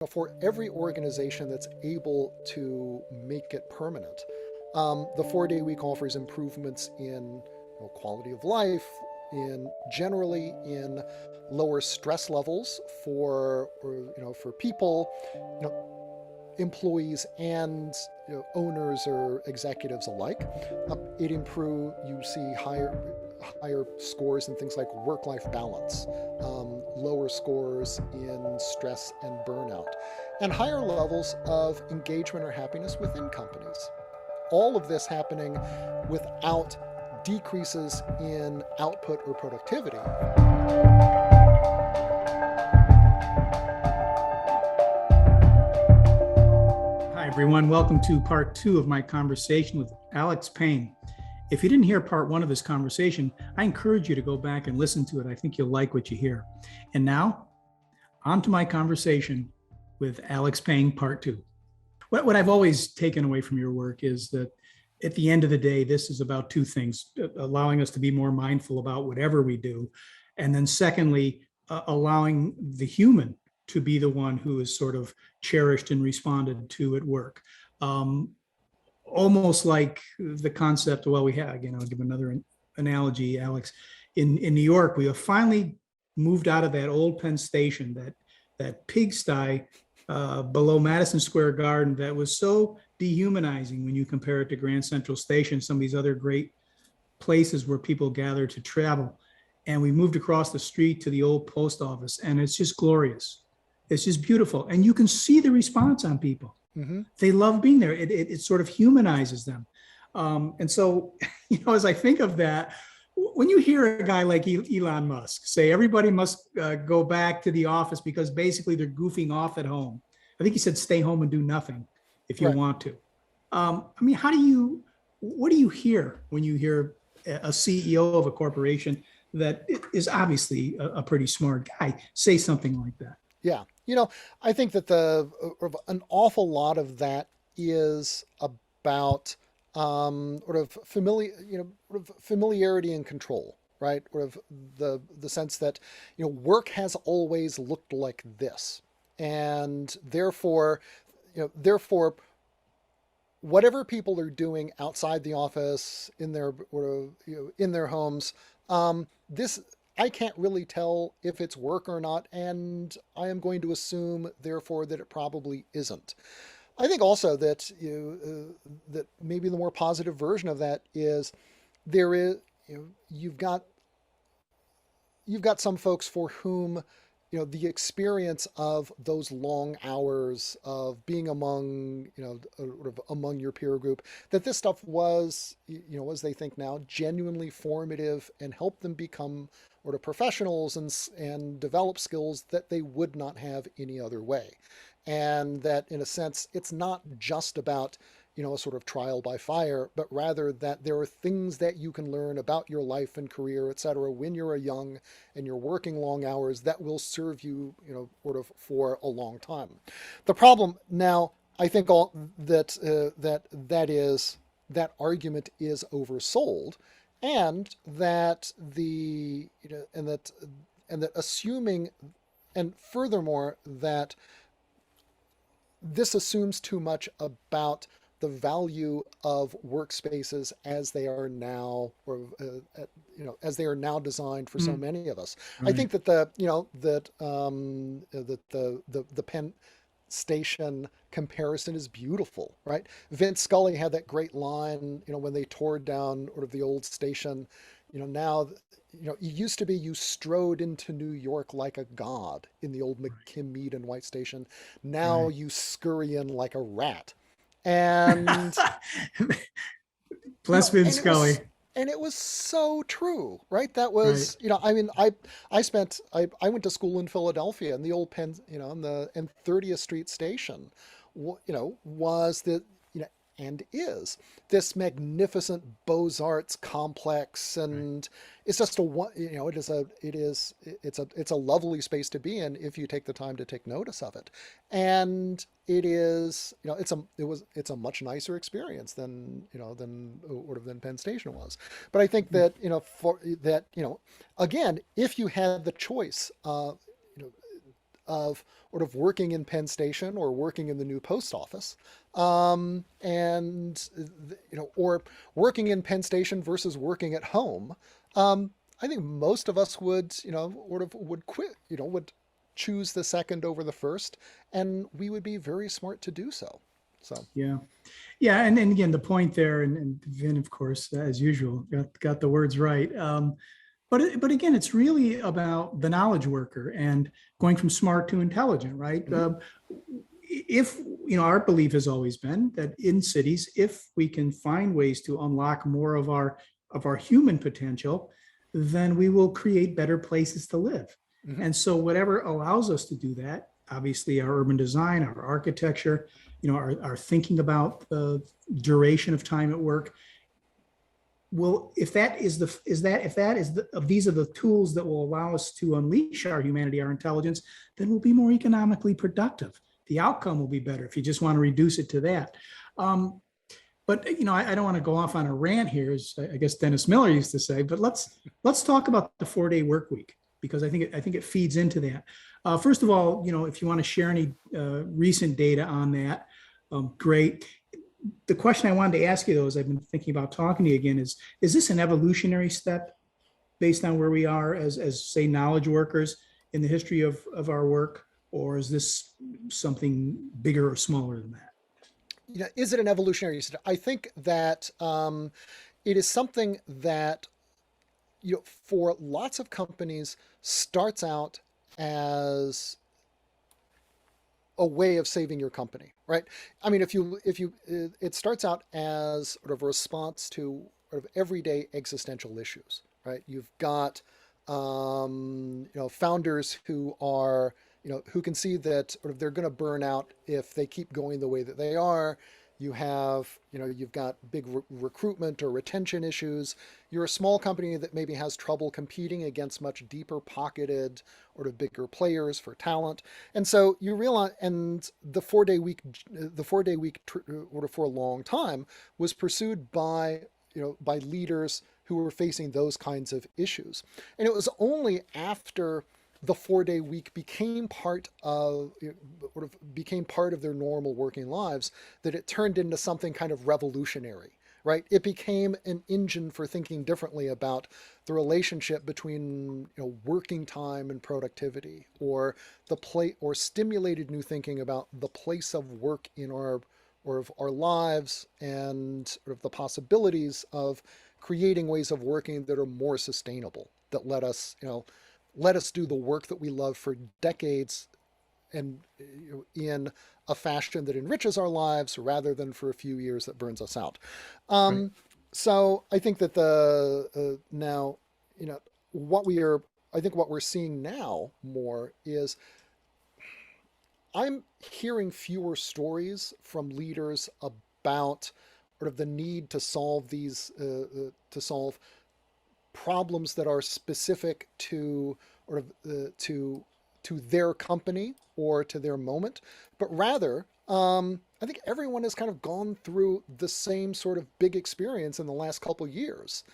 for every organization that's able to make it permanent, the 4-day week offers improvements in quality of life, in generally in lower stress levels for people, you know, employees and owners or executives alike. It improve. You see higher scores in things like work-life balance, lower scores in stress and burnout, and higher levels of engagement or happiness within companies. All of this happening without decreases in output or productivity. Hi, everyone. Welcome to part two of my conversation with Alex Payne. If you didn't hear part one of this conversation, I encourage you to go back and listen to it. I think you'll like what you hear. And now, on to my conversation with Alex Payne, part two. What I've always taken away from your work is that at the end of the day, this is about two things: allowing us to be more mindful about whatever we do. And then secondly, allowing the human to be the one who is sort of cherished and responded to at work. Almost like the concept, well, we have, I'll give another analogy, Alex. In New York, we have finally moved out of that old Penn Station, that pigsty below Madison Square Garden that was so dehumanizing when you compare it to Grand Central Station, some of these other great places where people gather to travel. And we moved across the street to the old post office, and it's just glorious. It's just beautiful. And you can see the response on people. Mm-hmm. They love being there. It sort of humanizes them. And so, as I think of that, when you hear a guy like Elon Musk say everybody must go back to the office because basically they're goofing off at home. I think he said stay home and do nothing if you want to. What do you hear when you hear a CEO of a corporation that is obviously a pretty smart guy say something like that? Yeah. I think that an awful lot of that is about familiarity and control, right? Sort of the sense that work has always looked like this, and therefore whatever people are doing outside the office in their homes, this I can't really tell if it's work or not, and I am going to assume, therefore, that it probably isn't. I think also that that maybe the more positive version of that is there is you've got some folks for whom the experience of those long hours of being among your peer group, that this stuff was, as they think now, genuinely formative and helped them become professionals and develop skills that they would not have any other way. And that in a sense, it's not just about a sort of trial by fire, but rather that there are things that you can learn about your life and career, et cetera, when you're young and you're working long hours that will serve you, for a long time. The problem now, I think that argument is oversold, and that assuming, and furthermore, that this assumes too much about the value of workspaces as they are now, as they are now designed for so many of us. Right. I think that the Penn Station comparison is beautiful, right? Vince Scully had that great line, when they tore down the old station. Now, it used to be you strode into New York like a god in the old McKim, and White Station. Now you scurry in like a rat. And bless Vince Scully. And it was so true, right? That was, I went to school in Philadelphia, and the old Penn, and 30th Street Station, was the, and is this magnificent Beaux-Arts complex, and it's just it's a lovely space to be in if you take the time to take notice of it. And it is, it's a much nicer experience than Penn Station was. But I think that, again, if you had the choice, of sort of working in Penn Station or working in the new post office, and or working in Penn Station versus working at home. Um, I think most of us would, sort of would quit, would choose the second over the first, and we would be very smart to do so. So, Yeah. Yeah. And again, the point there, and Vin, of course, as usual, got the words right. But again, it's really about the knowledge worker and going from smart to intelligent, right? mhm. If, our belief has always been that in cities, if we can find ways to unlock more of our human potential, then we will create better places to live. Mhm. And so whatever allows us to do that, obviously our urban design, our architecture, our thinking about the duration of time at work, well, if that is the is that if that is the if these are the tools that will allow us to unleash our humanity, our intelligence, then we'll be more economically productive. The outcome will be better if you just want to reduce it to that. Um, but I don't want to go off on a rant here, as I guess Dennis Miller used to say. But let's talk about the 4-day work week, because I think it feeds into that. First of all, if you want to share any recent data on that, great. The question I wanted to ask you, though, as I've been thinking about talking to you again, is this an evolutionary step based on where we are as say knowledge workers in the history of our work, or is this something bigger or smaller than that? Is it an evolutionary step? I think that it is something that for lots of companies starts out as a way of saving your company, right? I mean, if you it starts out as sort of a response to sort of everyday existential issues, right? You've got founders who are who can see that sort of they're going to burn out if they keep going the way that they are. You have, you've got big recruitment or retention issues. You're a small company that maybe has trouble competing against much deeper pocketed or to bigger players for talent. And so you realize, and the 4-day week order for a long time was pursued by, by leaders who were facing those kinds of issues. And it was only after the 4-day week became sort of became part of their normal working lives that it turned into something kind of revolutionary, right? It became an engine for thinking differently about the relationship between working time and productivity, or the play or stimulated new thinking about the place of work in our or of our lives, and sort of the possibilities of creating ways of working that are more sustainable, that let us do the work that we love for decades, and in a fashion that enriches our lives rather than for a few years that burns us out. Right. Um, so I think that the now, what we are, I think what we're seeing now more is I'm hearing fewer stories from leaders about sort of the need to solve problems that are specific to or to their company or to their moment, but rather, I think everyone has kind of gone through the same sort of big experience in the last couple of years.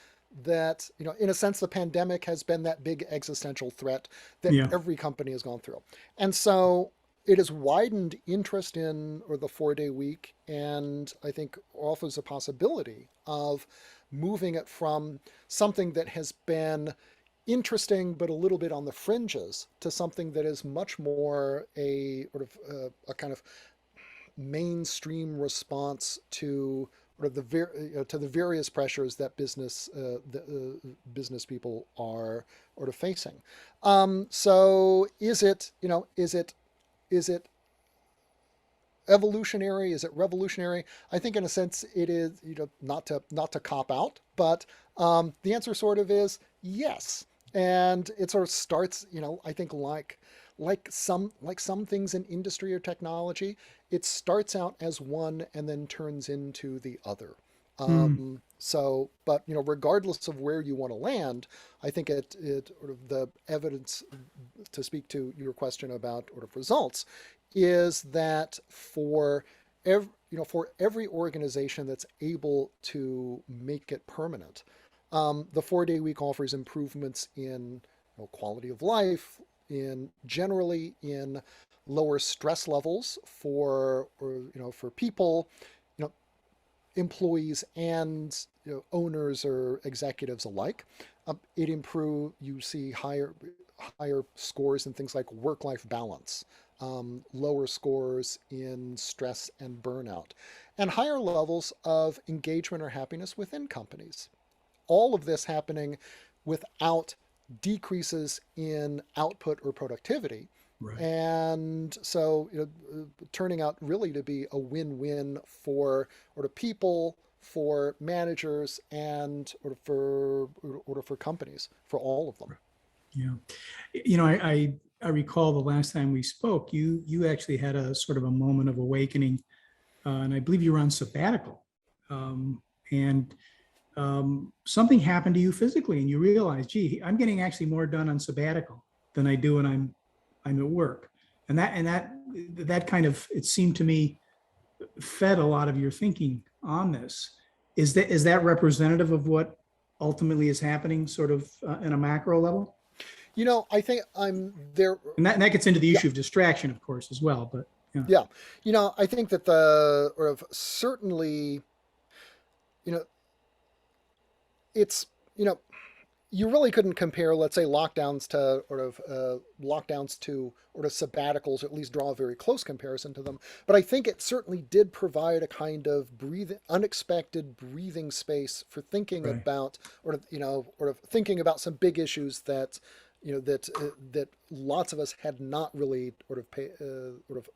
That, in a sense, the pandemic has been that big existential threat that Yeah. every company has gone through. And so it has widened interest in or the 4-day week, and I think offers a possibility of moving it from something that has been interesting but a little bit on the fringes to something that is much more a sort of a kind of mainstream response to sort of to the various pressures that business people are sort of facing. So is it evolutionary? Is it revolutionary? I think in a sense it is, not to cop out, but the answer sort of is yes. And it sort of starts, I think like some things in industry or technology, it starts out as one and then turns into the other. Mm, So, but regardless of where you want to land, I think it sort of the evidence, to speak to your question about sort of results, is that for every organization that's able to make it permanent, the 4-day week offers improvements in quality of life, in generally in lower stress levels for people, you know, employees and owners or executives alike. It improve. You see higher scores in things like work-life balance, lower scores in stress and burnout, and higher levels of engagement or happiness within companies. All of this happening without decreases in output or productivity. Right. And so, turning out really to be a win-win for people, for managers, and for companies, for all of them. Yeah. I recall the last time we spoke, you actually had a sort of a moment of awakening, and I believe you were on sabbatical. And something happened to you physically, and you realized, gee, I'm getting actually more done on sabbatical than I do when I'm at work. And that kind of, it seemed to me, fed a lot of your thinking on this. Is that representative of what ultimately is happening, sort of in a macro level? I think I'm there. And that gets into the Yeah, issue of distraction, of course, as well. But yeah, yeah. I think that the or of certainly, you know, it's you know you really couldn't compare, let's say, lockdowns to sabbaticals, or at least draw a very close comparison to them. But I think it certainly did provide a kind of unexpected breathing space for thinking right. about, thinking about some big issues that, that lots of us had not really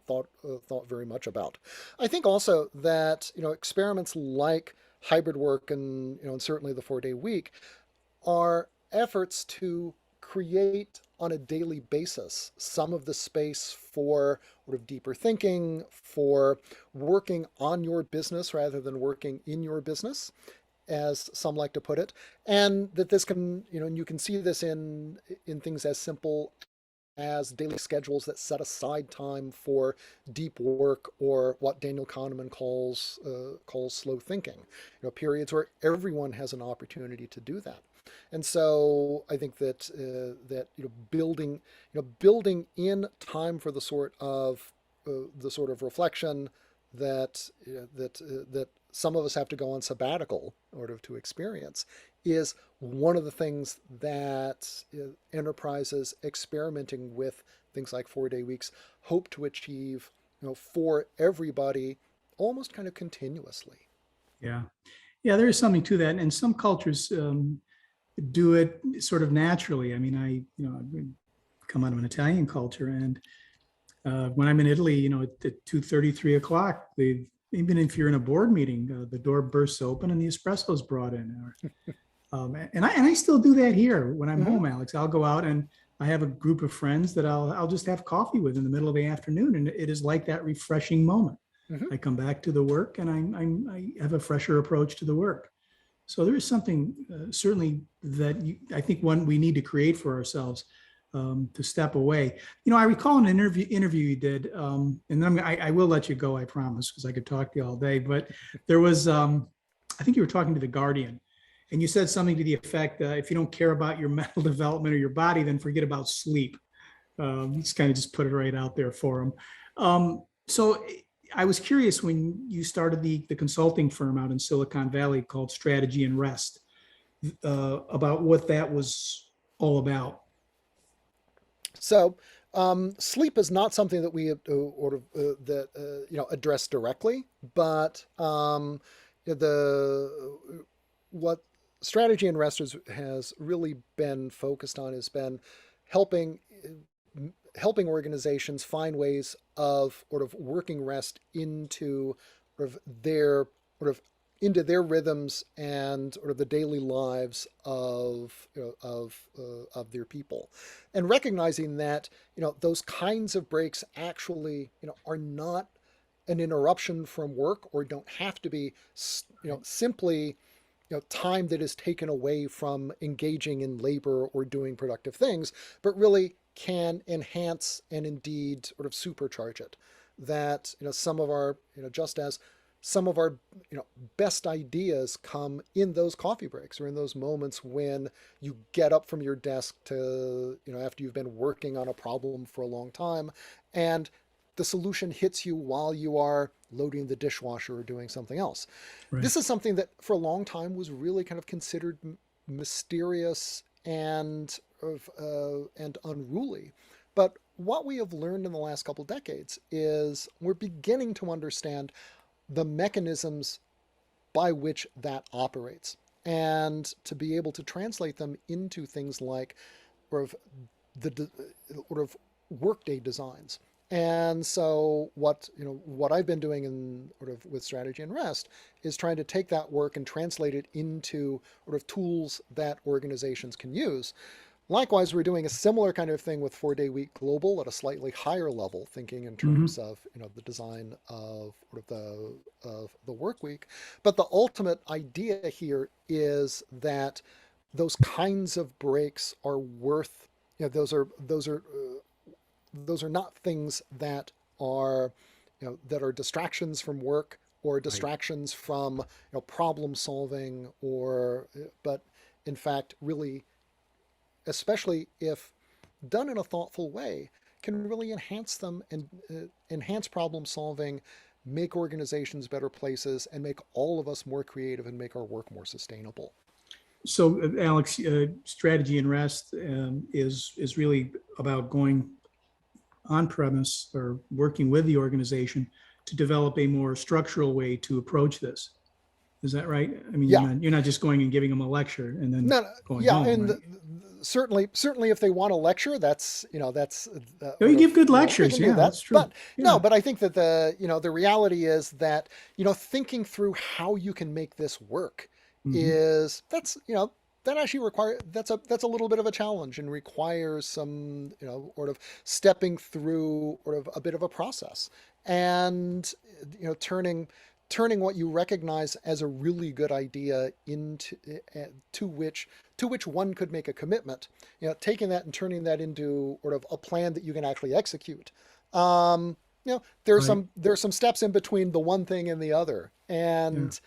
thought very much about. I think also that experiments like hybrid work and certainly the 4-day week are efforts to create on a daily basis some of the space for deeper thinking, for working on your business rather than working in your business, as some like to put it. And that this can, and you can see this in things as simple as daily schedules that set aside time for deep work, or what Daniel Kahneman calls slow thinking. Periods where everyone has an opportunity to do that. And so I think that building in time for the sort of reflection that some of us have to go on sabbatical in order to experience, is one of the things that enterprises experimenting with things like 4-day weeks hope to achieve, for everybody, almost kind of continuously. Yeah, yeah, there is something to that, and some cultures do it sort of naturally. I mean, I come out of an Italian culture, and when I'm in Italy, at 2:30, 3 o'clock, even if you're in a board meeting, the door bursts open and the espresso is brought in. And I still do that here when I'm Mm-hmm. home, Alex. I'll go out and I have a group of friends that I'll just have coffee with in the middle of the afternoon, and it is like that refreshing moment. Mm-hmm. I come back to the work, and I have a fresher approach to the work. So there is something certainly that I think one we need to create for ourselves, to step away. I recall an interview you did, and then I will let you go, I promise, because I could talk to you all day. But there was, I think you were talking to the Guardian, and you said something to the effect, if you don't care about your mental development or your body, then forget about sleep. Just kind of just put it right out there for them. So I was curious, when you started the consulting firm out in Silicon Valley called Strategy and Rest, about what that was all about. So, sleep is not something that we address directly, but the what strategy and rest has really been focused on has been helping helping organizations find ways of working rest into their sort of into their rhythms and the daily lives of their people, and recognizing that those kinds of breaks actually are not an interruption from work, or don't have to be simply time that is taken away from engaging in labor or doing productive things, but really can enhance and indeed supercharge it. That some of our just as some of our best ideas come in those coffee breaks or in those moments when you get up from your desk to after you've been working on a problem for a long time, and the solution hits you while you are loading the dishwasher or doing something else. Right. This is something that for a long time was really kind of considered mysterious and unruly. But what we have learned in the last couple decades is we're beginning to understand the mechanisms by which that operates, and to be able to translate them into things like sort of the sort of workday designs. And so what I've been doing in sort of with strategy and rest is trying to take that work and translate it into sort of tools that organizations can use. Likewise, we're doing a similar kind of thing with 4-Day Week Global at a slightly higher level, thinking in Hmm. terms of the design of sort of the work week. But the ultimate idea here is that those kinds of breaks are worth. Those are not things that are that are distractions from work or Right. distractions from problem solving, or but in fact really, especially if done in a thoughtful way, can really enhance them and enhance problem solving, make organizations better places, and make all of us more creative and make our work more sustainable. So, Alex, strategy and rest is really about going on premise or working with the organization to develop a more structural way to approach this. Is that right? I mean, Yeah, you're not just going and giving them a lecture and then no, going yeah, home, and right? certainly if they want to lecture, that's Oh, you sort give of good they lectures. can do Yeah, that. that's true. But no, Yeah. but I think that the reality is that thinking through how you can make this work Hmm. is that's that actually that's a little bit of a challenge and requires some sort of stepping through sort of a bit of a process, and turning what you recognize as a really good idea into to which one could make a commitment, taking that and turning that into sort of a plan that you can actually execute. Right. There's some steps in between the one thing and the other, Yeah. and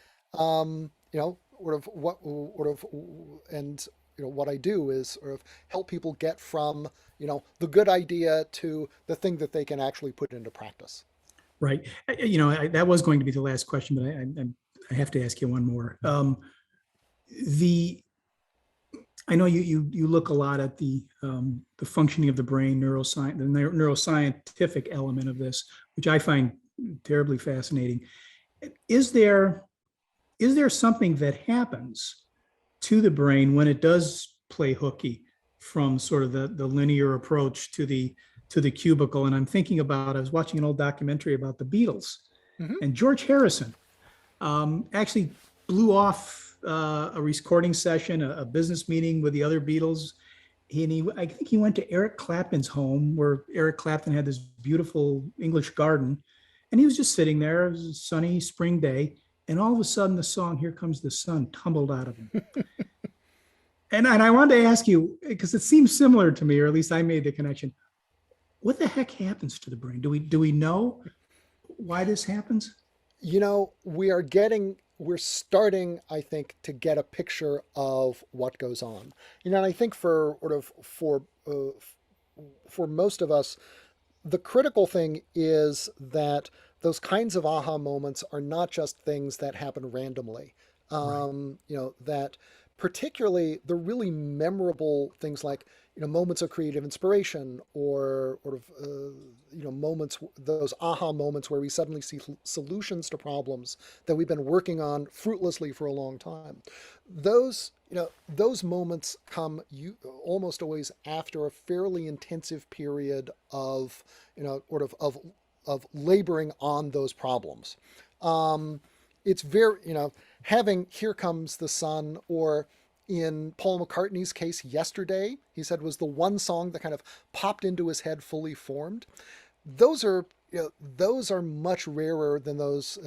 sort of what sort of and what I do is sort of help people get from the good idea to the thing that they can actually put into practice. Right. That was going to be the last question, but I have to ask you one more. The I know you look a lot at the functioning of the brain, neuroscience, the neuroscientific element of this, which I find terribly fascinating. Is there is there something that happens to the brain when it does play hooky from sort of the linear approach to the cubicle? And I'm thinking about I was watching an old documentary about the Beatles, Mm-hmm. and George Harrison actually blew off a recording session, a business meeting with the other Beatles. I think he went to Eric Clapton's home where Eric Clapton had this beautiful English garden. And he was just sitting there. It was a sunny spring day. And all of a sudden, the song "Here Comes the Sun" tumbled out of him. And I wanted to ask you, because it seems similar to me, or at least I made the connection. What the heck happens to the brain? Do we know why this happens? We're starting, I think, to get a picture of what goes on. And I think for most of us, the critical thing is that those kinds of aha moments are not just things that happen randomly. Right. That particularly the really memorable things like moments of creative inspiration, or sort of moments, those aha moments where we suddenly see solutions to problems that we've been working on fruitlessly for a long time. Those moments come almost always after a fairly intensive period of sort of laboring on those problems. Um, it's very having "Here Comes the Sun," or in Paul McCartney's case, "Yesterday," he said was the one song that kind of popped into his head fully formed. Those are those are much rarer than those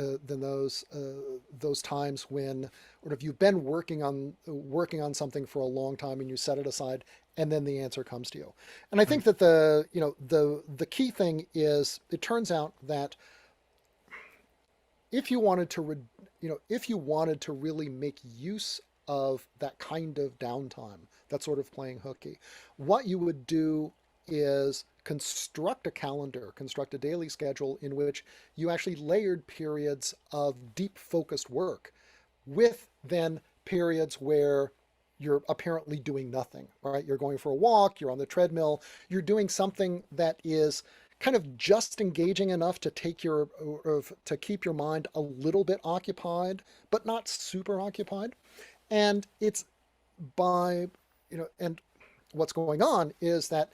times when sort of you've been working on something for a long time and you set it aside and then the answer comes to you. And I think Right. that the key thing is, it turns out that if you wanted to, if you wanted to really make use of that kind of downtime, that sort of playing hooky, what you would do is construct a calendar, construct a daily schedule in which you actually layered periods of deep focused work with then periods where you're apparently doing nothing, right? You're going for a walk, you're on the treadmill, you're doing something that is kind of just engaging enough to to keep your mind a little bit occupied, but not super occupied. And it's by, and what's going on is that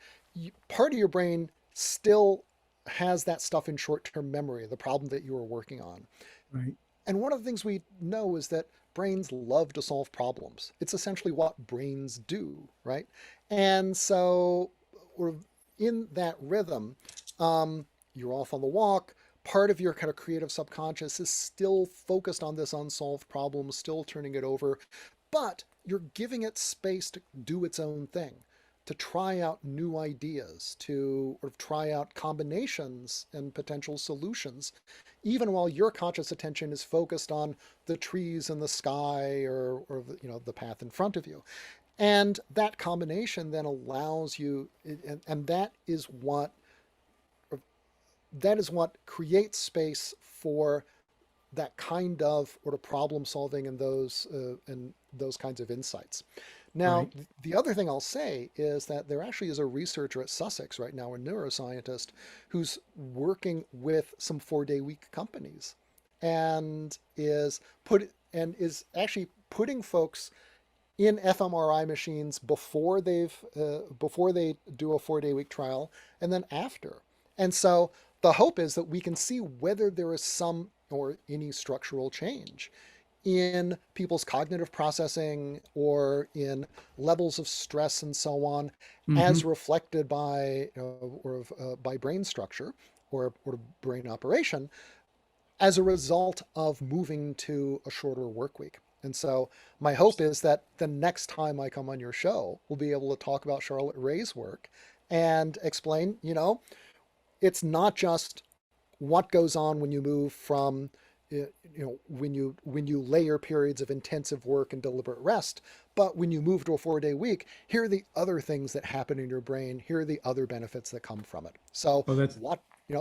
part of your brain still has that stuff in short-term memory, the problem that you were working on. Right. And one of the things we know is that brains love to solve problems. It's essentially what brains do, right? And so we're in that rhythm. You're off on the walk. Part of your kind of creative subconscious is still focused on this unsolved problem, still turning it over, but you're giving it space to do its own thing, to try out new ideas, to try out combinations and potential solutions, even while your conscious attention is focused on the trees and the sky or the path in front of you. And that combination then allows you, and that is what creates space for that kind of problem solving and those kinds of insights. Now, Right. the other thing I'll say is that there actually is a researcher at Sussex right now, a neuroscientist, who's working with some 4-day week companies and is actually putting folks in fMRI machines before they do a 4-day week trial and then after. And so the hope is that we can see whether there is some or any structural change in people's cognitive processing or in levels of stress and so on, as Hmm. reflected by by brain structure or brain operation as a result of moving to a shorter work week. And so my hope is that the next time I come on your show, we'll be able to talk about Charlotte Ray's work and explain, it's not just what goes on when you move from when you layer periods of intensive work and deliberate rest, but when you move to a 4-day week, here are the other things that happen in your brain. Here are the other benefits that come from it. So Well, that's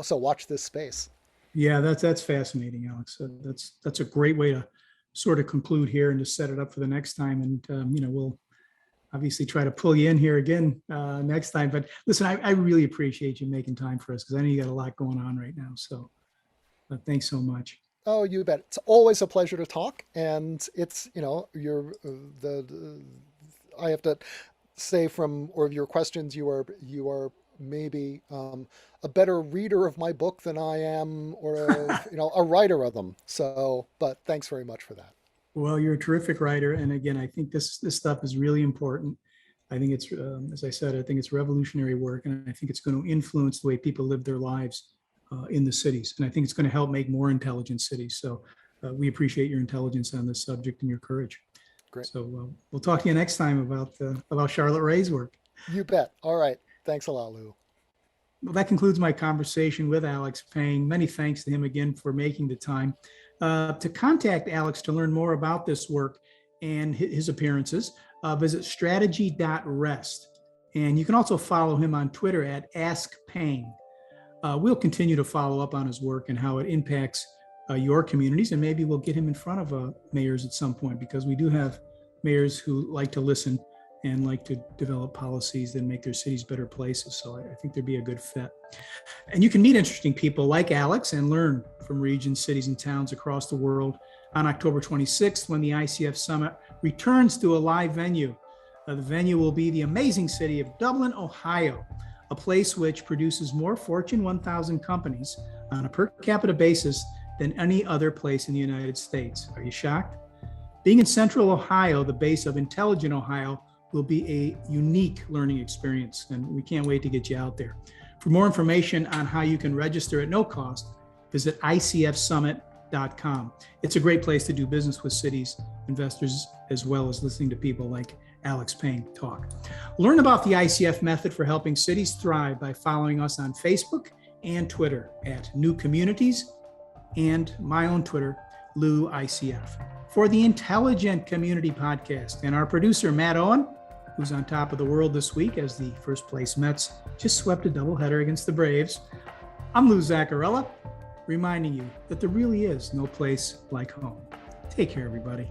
watch this space. yeah, that's fascinating, Alex. That's a great way to sort of conclude here and to set it up for the next time. And we'll obviously try to pull you in here again next time. But listen, I really appreciate you making time for us because I know you got a lot going on right now. So thanks so much. Oh, you bet. It's always a pleasure to talk, and it's you're I have to say of your questions, you are maybe a better reader of my book than I am, or a writer of them. So, but thanks very much for that. Well, you're a terrific writer, and again, I think this stuff is really important. I think it's, as I said, I think it's revolutionary work, and I think it's going to influence the way people live their lives in the cities, and I think it's going to help make more intelligent cities. So, we appreciate your intelligence on this subject and your courage. Great. So, we'll talk to you next time about Charlotte Ray's work. You bet. All right. Thanks a lot, Lou. Well, that concludes my conversation with Alex Payne. Many thanks to him again for making the time. To contact Alex to learn more about this work and his appearances, visit strategy.rest. And you can also follow him on Twitter at AskPayne. We'll continue to follow up on his work and how it impacts your communities. And maybe we'll get him in front of mayors at some point, because we do have mayors who like to listen and like to develop policies that make their cities better places. So I think there'd be a good fit. And you can meet interesting people like Alex and learn from regions, cities, and towns across the world on October 26th, when the ICF Summit returns to a live venue. The venue will be the amazing city of Dublin, Ohio, a place which produces more Fortune 1000 companies on a per capita basis than any other place in the United States. Are you shocked? Being in Central Ohio, the base of Intelligent Ohio, will be a unique learning experience, and we can't wait to get you out there. For more information on how you can register at no cost, visit icfsummit.com. It's a great place to do business with cities, investors, as well as listening to people like Alex Payne talk. Learn about the ICF method for helping cities thrive by following us on Facebook and Twitter at New Communities and my own Twitter, Lou ICF. For the Intelligent Community Podcast, and our producer, Matt Owen, who's on top of the world this week as the first place Mets just swept a doubleheader against the Braves, I'm Lou Zaccarella, reminding you that there really is no place like home. Take care, everybody.